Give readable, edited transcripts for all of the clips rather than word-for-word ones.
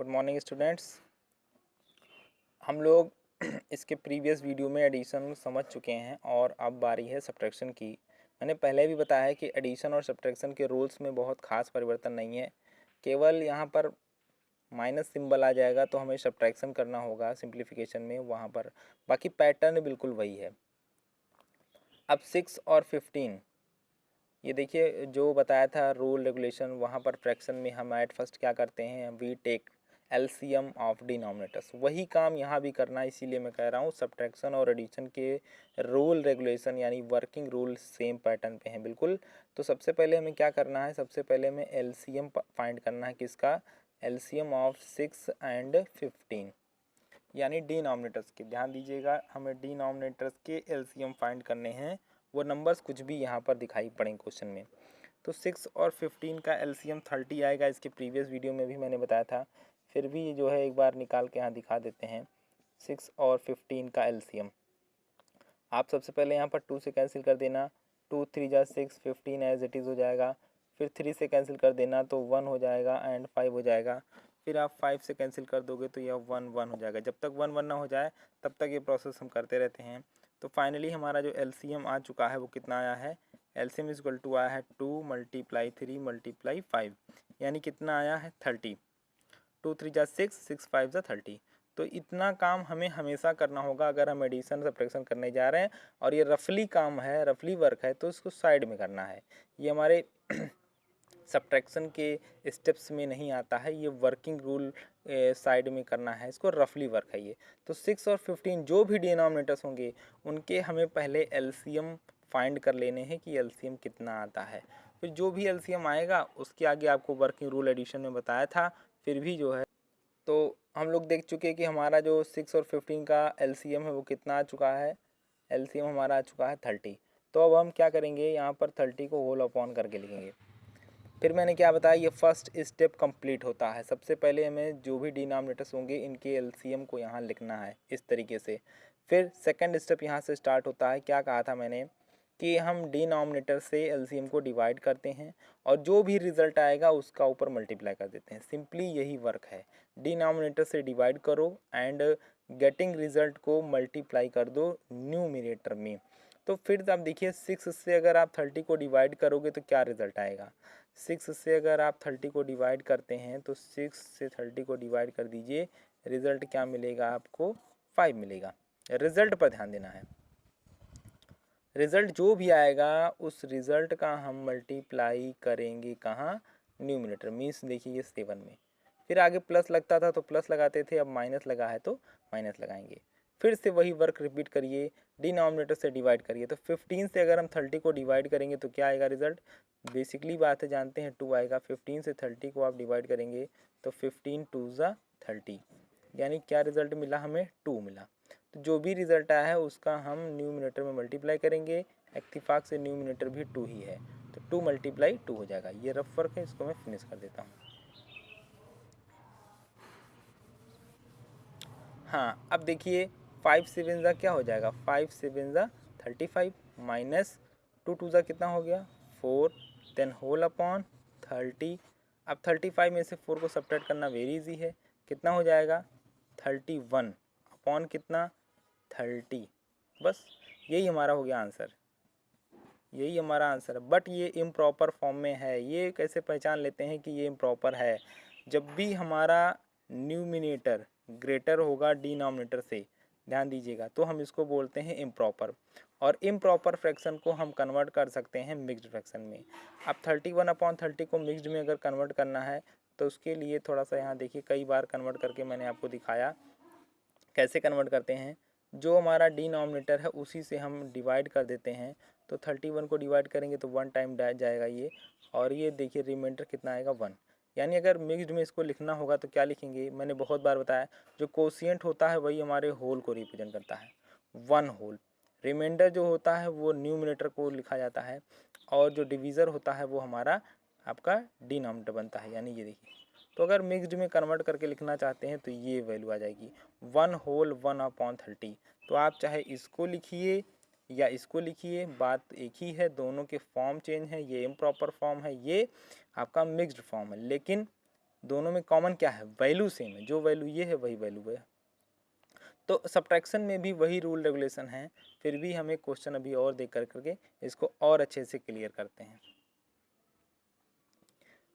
Good morning students. हम लोग इसके प्रीवियस वीडियो में एडिशन समझ चुके हैं और अब बारी है सब्ट्रैक्शन की। मैंने पहले भी बताया है कि एडिशन और सब्ट्रैक्शन के रूल्स में बहुत खास परिवर्तन नहीं है, केवल यहाँ पर माइनस सिंबल आ जाएगा तो हमें सब्ट्रैक्शन करना होगा सिंप्लीफिकेशन में, वहाँ पर बाकी पैटर्न बिल्कुल वही है। अब 6 और 15 ये देखिए जो बताया था रूल रेगुलेशन, वहाँ पर फ्रैक्शन में हम एट फर्स्ट क्या करते हैं, we take LCM of denominators. वही काम यहाँ भी करना है, इसीलिए मैं कह रहा हूँ सब्ट्रैक्शन और एडिशन के रूल रेगुलेशन यानी वर्किंग रूल सेम पैटर्न पे हैं बिल्कुल। तो सबसे पहले हमें क्या करना है, सबसे पहले हमें एलसीएम फाइंड करना है। किसका? एलसीएम ऑफ 6 एंड 15 यानी डिनोमिनेटर्स के। ध्यान दीजिएगा, हमें डिनोमिनेटर्स के एलसीएम फाइंड करने हैं। वो नंबर्स कुछ भी यहाँ पर दिखाई पड़ेंगे क्वेश्चन में। तो 6 और 15 का एलसीएम 30 आएगा। इसके प्रीवियस वीडियो में भी मैंने बताया था, फिर भी जो है एक बार निकाल के यहाँ दिखा देते हैं 6 और 15 का एलसीएम। आप सबसे पहले यहाँ पर 2 से कैंसिल कर देना, 2 3 जा 6, 15 एज इट इज़ हो जाएगा। फिर 3 से कैंसिल कर देना तो 1 हो जाएगा एंड 5 हो जाएगा। फिर आप 5 से कैंसिल कर दोगे तो यह 1 1 हो जाएगा। जब तक 1 1 ना हो जाए तब तक ये प्रोसेस हम करते रहते हैं। तो फाइनली हमारा जो एलसीएम आ चुका है वो कितना आया है, एलसीएम इज इक्वल टू आया है 2 × 3 × 5 यानी कितना आया है 30। 2 3 जा 6, 6 5 जा 30। तो इतना काम हमें हमेशा करना होगा अगर हम एडिशन सब्ट्रैक्शन करने जा रहे हैं। और ये रफली काम है, रफली वर्क है, तो इसको साइड में करना है। ये हमारे सब्ट्रैक्शन के स्टेप्स में नहीं आता है, ये वर्किंग रूल साइड में करना है, इसको रफली वर्क है ये। तो 6 और 15 जो भी डिनोमिनेटर्स होंगे उनके हमें पहले एलसीएम फाइंड कर लेने हैं कि एलसीएम कितना आता है। फिर जो भी एलसीएम आएगा उसके आगे आपको वर्किंग रूल एडिशन में बताया था। फिर भी जो है तो हम लोग देख चुके हैं कि हमारा जो 6 और 15 का एलसीएम है वो कितना आ चुका है, एलसीएम हमारा आ चुका है 30। तो अब हम क्या करेंगे, यहाँ पर 30 को होल अपॉन करके लिखेंगे। फिर मैंने क्या बताया, ये फर्स्ट स्टेप कंप्लीट होता है। सबसे पहले हमें जो भी डिनोमिनेटर्स होंगे इनके एलसीएम को यहाँ लिखना है इस तरीके से। फिर सेकंड स्टेप यहाँ से स्टार्ट होता है। क्या कहा था मैंने कि हम डिनोमिनेटर से एलसीएम को डिवाइड करते हैं और जो भी रिजल्ट आएगा उसका ऊपर मल्टीप्लाई कर देते हैं। सिंपली यही वर्क है, डिनोमिनेटर से डिवाइड करो एंड गेटिंग रिजल्ट को मल्टीप्लाई कर दो न्यूमिनेटर में। तो फिर आप देखिए 6 से अगर आप 30 को डिवाइड करोगे तो क्या रिजल्ट आएगा। 6 से अगर आप 30 को डिवाइड करते हैं तो 6 से 30 को डिवाइड कर दीजिए, रिजल्ट क्या मिलेगा आपको, 5 मिलेगा। रिजल्ट पर ध्यान देना है, रिजल्ट जो भी आएगा उस रिजल्ट का हम मल्टीप्लाई करेंगे कहाँ, न्यूमिनेटर मीन्स देखिए ये 7 में। फिर आगे प्लस लगता था तो प्लस लगाते थे, अब माइनस लगा है तो माइनस लगाएंगे। फिर से वही वर्क रिपीट करिए, डिनोमिनेटर से डिवाइड करिए। तो 15 से अगर हम 30 को डिवाइड करेंगे तो क्या आएगा रिजल्ट, बेसिकली बात है जानते हैं 2 आएगा। 15 से 30 को आप डिवाइड करेंगे तो 15 2 ज़ा 30 यानी क्या रिजल्ट मिला हमें, 2 मिला। तो जो भी रिजल्ट आया है उसका हम न्यूमिनेटर में मल्टीप्लाई करेंगे। इत्तेफाक से न्यूमिनेटर भी 2 ही है तो 2 × 2 हो जाएगा। ये रफ वर्क है, इसको मैं फिनिश कर देता हूँ। हाँ अब देखिए 5 7 ज़ा क्या हो जाएगा, 5 7 ज़ा 35 माइनस 2 2 ज़ा कितना हो गया 4, देन होल अपॉन 30। अब 35 में से 4 को सब्ट्रैक्ट करना वेरी इजी है, कितना हो जाएगा 31 अपॉन कितना 30। बस यही हमारा हो गया आंसर, यही हमारा आंसर है। बट ये इम्प्रॉपर फॉर्म में है। ये कैसे पहचान लेते हैं कि ये इम्प्रॉपर है, जब भी हमारा न्यूमिनेटर ग्रेटर होगा डिनोमिनेटर से, ध्यान दीजिएगा, तो हम इसको बोलते हैं इम्प्रॉपर। और इम्प्रॉपर फ्रैक्शन को हम कन्वर्ट कर सकते हैं मिक्स्ड फ्रैक्शन में। अब 31/30 को मिक्स्ड में अगर कन्वर्ट करना है तो उसके लिए थोड़ा सा यहाँ देखिए, कई बार कन्वर्ट करके मैंने आपको दिखाया कैसे कन्वर्ट करते हैं। जो हमारा डिनोमिनेटर है उसी से हम डिवाइड कर देते हैं। तो 31 को डिवाइड करेंगे तो 1 टाइम जाएगा ये, और ये देखिए रिमाइंडर कितना आएगा 1। यानी अगर मिक्स्ड में इसको लिखना होगा तो क्या लिखेंगे, मैंने बहुत बार बताया जो कोशिएंट होता है वही हमारे होल को रिप्रेजेंट करता है, 1 होल। रिमाइंडर जो होता है वो न्यूमिनेटर को लिखा जाता है, और जो डिवीज़र होता है वो हमारा आपका डिनोमिनेटर बनता है, यानी ये देखिए। तो अगर मिक्स्ड में कन्वर्ट करके लिखना चाहते हैं तो ये वैल्यू आ जाएगी 1 होल 1/30। तो आप चाहे इसको लिखिए या इसको लिखिए, बात एक ही है, दोनों के फॉर्म चेंज है। ये इम्प्रॉपर फॉर्म है, ये आपका मिक्स्ड फॉर्म है। लेकिन दोनों में कॉमन क्या है, वैल्यू सेम है, जो वैल्यू ये है वही वैल्यू है। तो सब्ट्रैक्शन में भी वही रूल रेगुलेशन है। फिर भी हमें क्वेश्चन अभी और देख करके इसको और अच्छे से क्लियर करते हैं।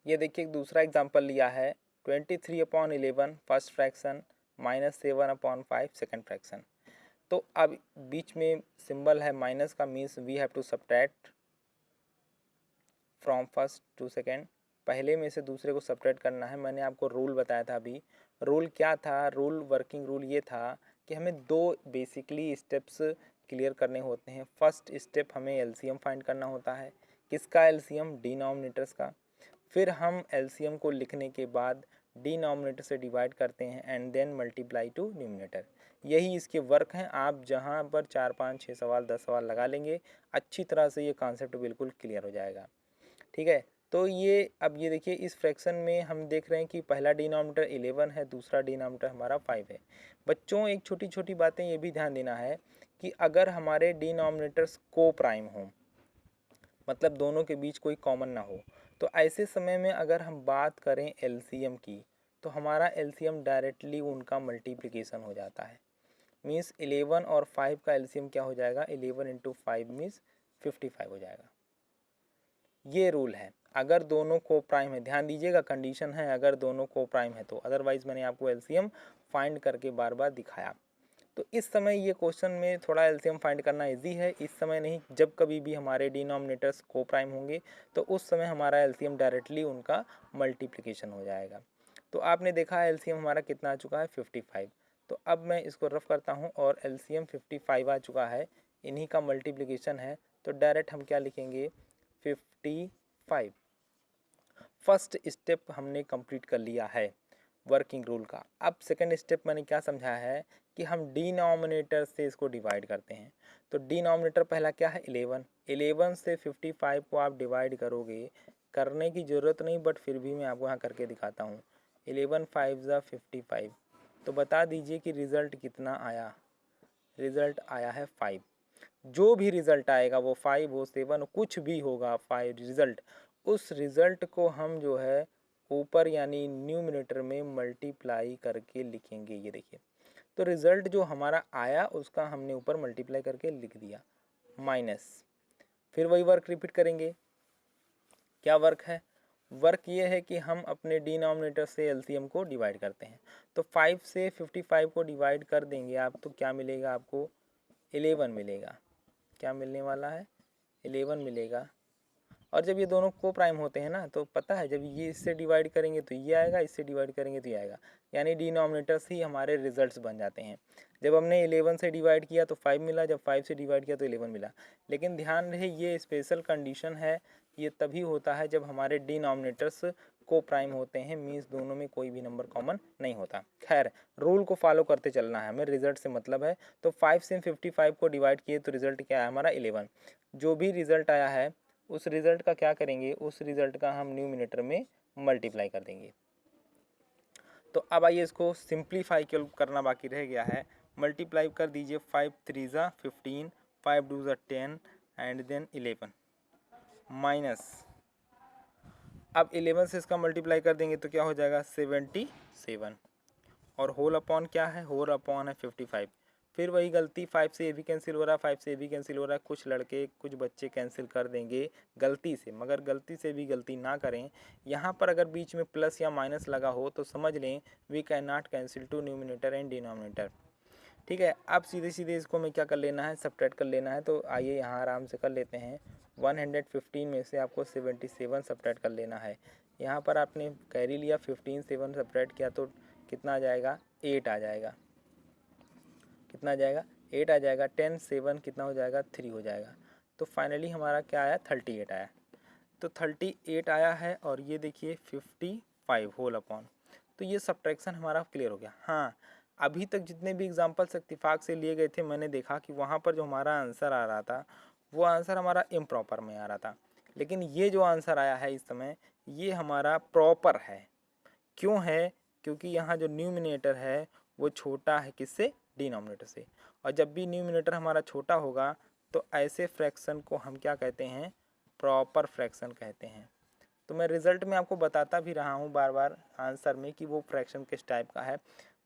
ये देखिए दूसरा एग्जांपल लिया है 23/11 फर्स्ट फ्रैक्शन -7/5 सेकंड फ्रैक्शन। तो अब बीच में सिंबल है माइनस का, means we have to subtract from first to second. पहले में से दूसरे को सब्ट्रैक्ट करना है। मैंने आपको रूल बताया था अभी। रूल क्या था, रूल वर्किंग रूल ये था कि हमें दो बेसिकली स्टेप्स क्लियर करने होते हैं। फर्स्ट स्टेप हमें एलसीएम फाइंड करना होता है। किसका एलसीएम, डिनोमिनेटर्स का। फिर हम एलसीएम को लिखने के बाद डिनोमिनेटर से डिवाइड करते हैं and then multiply to numerator. यही इसके वर्क हैं। आप जहाँ पर 4 5 6 सवाल 10 सवाल लगा लेंगे, अच्छी तरह से ये कॉन्सेप्ट बिल्कुल क्लियर हो जाएगा। ठीक है, तो ये अब ये देखिए इस फ्रैक्शन में हम देख रहे हैं कि पहला डिनोमिनेटर 11 है, दूसरा डिनोमिनेटर हमारा 5 है। बच्चों एक छोटी छोटी बातें ये भी ध्यान देना है कि अगर हमारे डिनोमिनेटर्स को प्राइम हों, मतलब दोनों के बीच कोई कॉमन ना हो, तो ऐसे समय में अगर हम बात करें एलसीएम की, तो हमारा एलसीएम डायरेक्टली उनका मल्टीप्लिकेशन हो जाता है। मीन्स 11 और 5 का एलसीएम क्या हो जाएगा, 11 इंटू 5 मीन्स 55 हो जाएगा। ये रूल है। अगर दोनों को प्राइम है, ध्यान दीजिएगा कंडीशन है अगर दोनों को प्राइम है तो, अदरवाइज मैंने आपको एलसीएम फाइंड करके बार बार दिखाया। तो इस समय ये क्वेश्चन में थोड़ा एलसीएम फाइंड करना इजी है, इस समय नहीं। जब कभी भी हमारे डिनोमिनेटर्स को प्राइम होंगे तो उस समय हमारा एलसीएम डायरेक्टली उनका मल्टीप्लिकेशन हो जाएगा। तो आपने देखा एलसीएम हमारा कितना आ चुका है, 55। तो अब मैं इसको रफ करता हूँ और एलसीएम 55 आ चुका है, इन्हीं का मल्टीप्लिकेशन है। तो डायरेक्ट हम क्या लिखेंगे, 55। फर्स्ट स्टेप हमने कंप्लीट कर लिया है वर्किंग रूल का। अब सेकंड स्टेप मैंने क्या समझाया है कि हम डिनोमिनेटर से इसको डिवाइड करते हैं। तो डिनोमिनेटर पहला क्या है, 11 से 55 को आप डिवाइड करोगे, करने की ज़रूरत नहीं बट फिर भी मैं आपको यहाँ करके दिखाता हूँ। 11 5 ज़ा 55। तो बता दीजिए कि रिज़ल्ट कितना आया। रिज़ल्ट आया है 5। जो भी रिज़ल्ट आएगा वो 5 हो 7 हो कुछ भी होगा, 5 रिज़ल्ट, उस रिज़ल्ट को हम जो है ऊपर यानी न्यूमिनेटर में मल्टीप्लाई करके लिखेंगे। ये देखिए, तो रिज़ल्ट जो हमारा आया उसका हमने ऊपर मल्टीप्लाई करके लिख दिया माइनस। फिर वही वर्क रिपीट करेंगे। क्या वर्क है, वर्क ये है कि हम अपने डिनोमिनेटर से एलसीएम को डिवाइड करते हैं। तो 5 से 55 को डिवाइड कर देंगे आप, तो क्या मिलेगा आपको, 11 मिलेगा। क्या मिलने वाला है, 11 मिलेगा। और जब ये दोनों को प्राइम होते हैं ना, तो पता है जब ये इससे डिवाइड करेंगे तो ये आएगा, इससे डिवाइड करेंगे तो ये आएगा, यानी डिनोमिनेटर्स ही हमारे रिजल्ट्स बन जाते हैं। जब हमने 11 से डिवाइड किया तो 5 मिला, जब 5 से डिवाइड किया तो 11 मिला। लेकिन ध्यान रहे ये स्पेशल कंडीशन है, ये तभी होता है जब हमारे डिनोमिनेटर्स को प्राइम होते हैं, मीन्स दोनों में कोई भी नंबर कॉमन नहीं होता। खैर रूल को फॉलो करते चलना है, हमें रिजल्ट से मतलब है। तो 5 से 55 को डिवाइड किए तो रिजल्ट क्या है हमारा, 11। जो भी रिजल्ट आया है उस रिज़ल्ट का क्या करेंगे, उस रिज़ल्ट का हम न्यूमिनेटर में मल्टीप्लाई कर देंगे। तो अब आइए इसको सिंप्लीफाई करना बाकी रह गया है। मल्टीप्लाई कर दीजिए, 5 3 ज़ा 15, 5 2 ज़ा 10 एंड देन 11 माइनस। अब 11 से इसका मल्टीप्लाई कर देंगे तो क्या हो जाएगा, 77। और होल अपॉन क्या है, होल अपॉन है 55। फिर वही गलती, 5 से ये भी कैंसिल हो रहा है, 5 से ये भी कैंसिल हो रहा है। कुछ लड़के कुछ बच्चे कैंसिल कर देंगे गलती से, मगर गलती से भी गलती ना करें। यहाँ पर अगर बीच में प्लस या माइनस लगा हो तो समझ लें we can not cancel to numerator and denominator. ठीक है, अब सीधे सीधे इसको मैं क्या कर लेना है, सब्ट्रैक्ट कर लेना है। तो आइए यहाँ आराम से कर लेते हैं। 115 में से आपको 77 सब्ट्रैक्ट कर लेना है। यहाँ पर आपने कैरी लिया, 15 7 सब्ट्रैक्ट किया तो कितना आ जाएगा, 8 आ जाएगा। कितना आ जाएगा, 8 आ जाएगा। 10 7 कितना हो जाएगा, 3 हो जाएगा। तो फाइनली हमारा क्या आया, 38 आया। तो 38 आया है और ये देखिए 55 होल अपॉन। तो ये सब्ट्रैक्शन हमारा क्लियर हो गया। हाँ, अभी तक जितने भी एग्जाम्पल्स इत्तेफाक से लिए गए थे, मैंने देखा कि वहाँ पर जो हमारा आंसर आ रहा था वो आंसर हमारा इम्प्रॉपर में आ रहा था। लेकिन ये जो आंसर आया है इस समय, ये हमारा प्रॉपर है। क्यों है, क्योंकि यहाँ जो न्यूमिनेटर है वो छोटा है किससे, डिनोमिनेटर से। और जब भी न्यूमिनेटर हमारा छोटा होगा तो ऐसे फ्रैक्शन को हम क्या कहते हैं, प्रॉपर फ्रैक्शन कहते हैं। तो मैं रिज़ल्ट में आपको बताता भी रहा हूँ बार बार आंसर में कि वो फ्रैक्शन किस टाइप का है।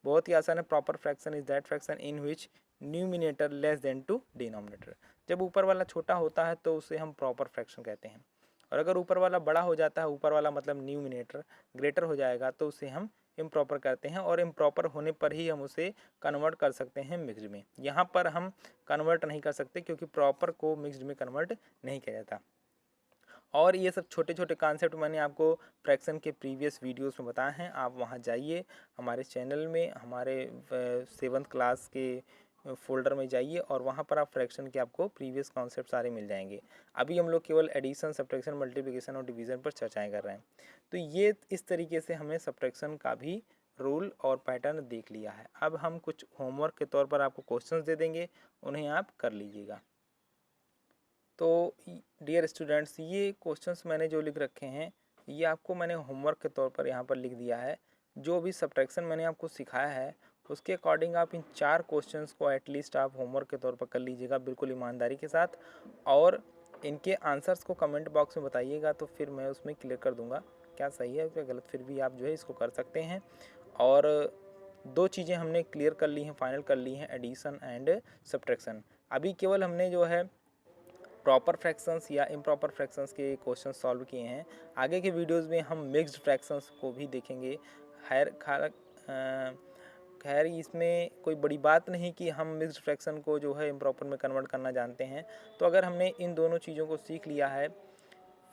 बहुत ही आसान है। Proper fraction is that fraction in which numerator less than to denominator. जब ऊपर वाला छोटा होता है तो उसे हम प्रॉपर फ्रैक्शन कहते हैं, और अगर ऊपर वाला बड़ा हो जाता है, ऊपर वाला मतलब न्यूमिनेटर ग्रेटर हो जाएगा, तो उसे हम इम्प्रॉपर कहते हैं, और इम्प्रॉपर होने पर ही हम उसे कन्वर्ट कर सकते हैं मिक्स्ड में। यहाँ पर हम कन्वर्ट नहीं कर सकते क्योंकि प्रॉपर को मिक्स्ड में कन्वर्ट नहीं किया जाता। और ये सब छोटे छोटे कॉन्सेप्ट मैंने आपको फ्रैक्शन के प्रीवियस वीडियोस में बताए हैं। आप वहाँ जाइए, हमारे चैनल में हमारे 7th क्लास के फोल्डर में जाइए और वहाँ पर आप फ्रैक्शन के आपको प्रीवियस कॉन्सेप्ट सारे मिल जाएंगे। अभी हम लोग केवल एडिशन, सब्ट्रैक्शन, मल्टीप्लिकेशन और डिवीज़न पर चर्चाएं कर रहे हैं। तो ये इस तरीके से हमने सब्ट्रैक्शन का भी रूल और पैटर्न देख लिया है। अब हम कुछ होमवर्क के तौर पर आपको क्वेश्चंस दे देंगे, उन्हें आप कर लीजिएगा। तो डियर स्टूडेंट्स, ये क्वेश्चंस मैंने जो लिख रखे हैं ये आपको मैंने होमवर्क के तौर पर यहाँ पर लिख दिया है। जो भी सब्ट्रैक्शन मैंने आपको सिखाया है उसके अकॉर्डिंग आप इन 4 क्वेश्चंस को एटलीस्ट आप होमवर्क के तौर पर कर लीजिएगा, बिल्कुल ईमानदारी के साथ। और इनके आंसर्स को कमेंट बॉक्स में बताइएगा, तो फिर मैं उसमें क्लियर कर दूँगा क्या सही है क्या गलत। फिर भी आप जो है इसको कर सकते हैं। और 2 चीज़ें हमने क्लियर कर ली हैं, फाइनल कर ली हैं, एडिशन एंड सब्ट्रैक्शन। अभी केवल हमने जो है प्रॉपर फ्रैक्शंस या इम्प्रॉपर फ्रैक्शंस के क्वेश्चन सॉल्व किए हैं। आगे के वीडियोस में हम मिक्स्ड फ्रैक्शंस को भी देखेंगे। खैर इसमें कोई बड़ी बात नहीं कि हम मिक्स्ड फ्रैक्शन को जो है इम्प्रॉपर में कन्वर्ट करना जानते हैं। तो अगर हमने इन दोनों चीज़ों को सीख लिया है,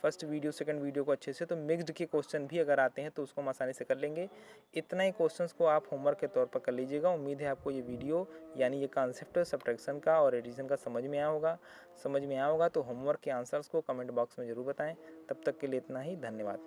फर्स्ट वीडियो सेकंड वीडियो को अच्छे से, तो मिक्स्ड के क्वेश्चन भी अगर आते हैं तो उसको हम आसानी से कर लेंगे। इतना ही क्वेश्चंस को आप होमवर्क के तौर पर कर लीजिएगा। उम्मीद है आपको ये वीडियो यानी ये कॉन्सेप्ट सब्ट्रैक्शन का और एडिशन का समझ में आया होगा। समझ में आया होगा तो होमवर्क के आंसर्स को कमेंट बॉक्स में ज़रूर बताएं। तब तक के लिए इतना ही, धन्यवाद।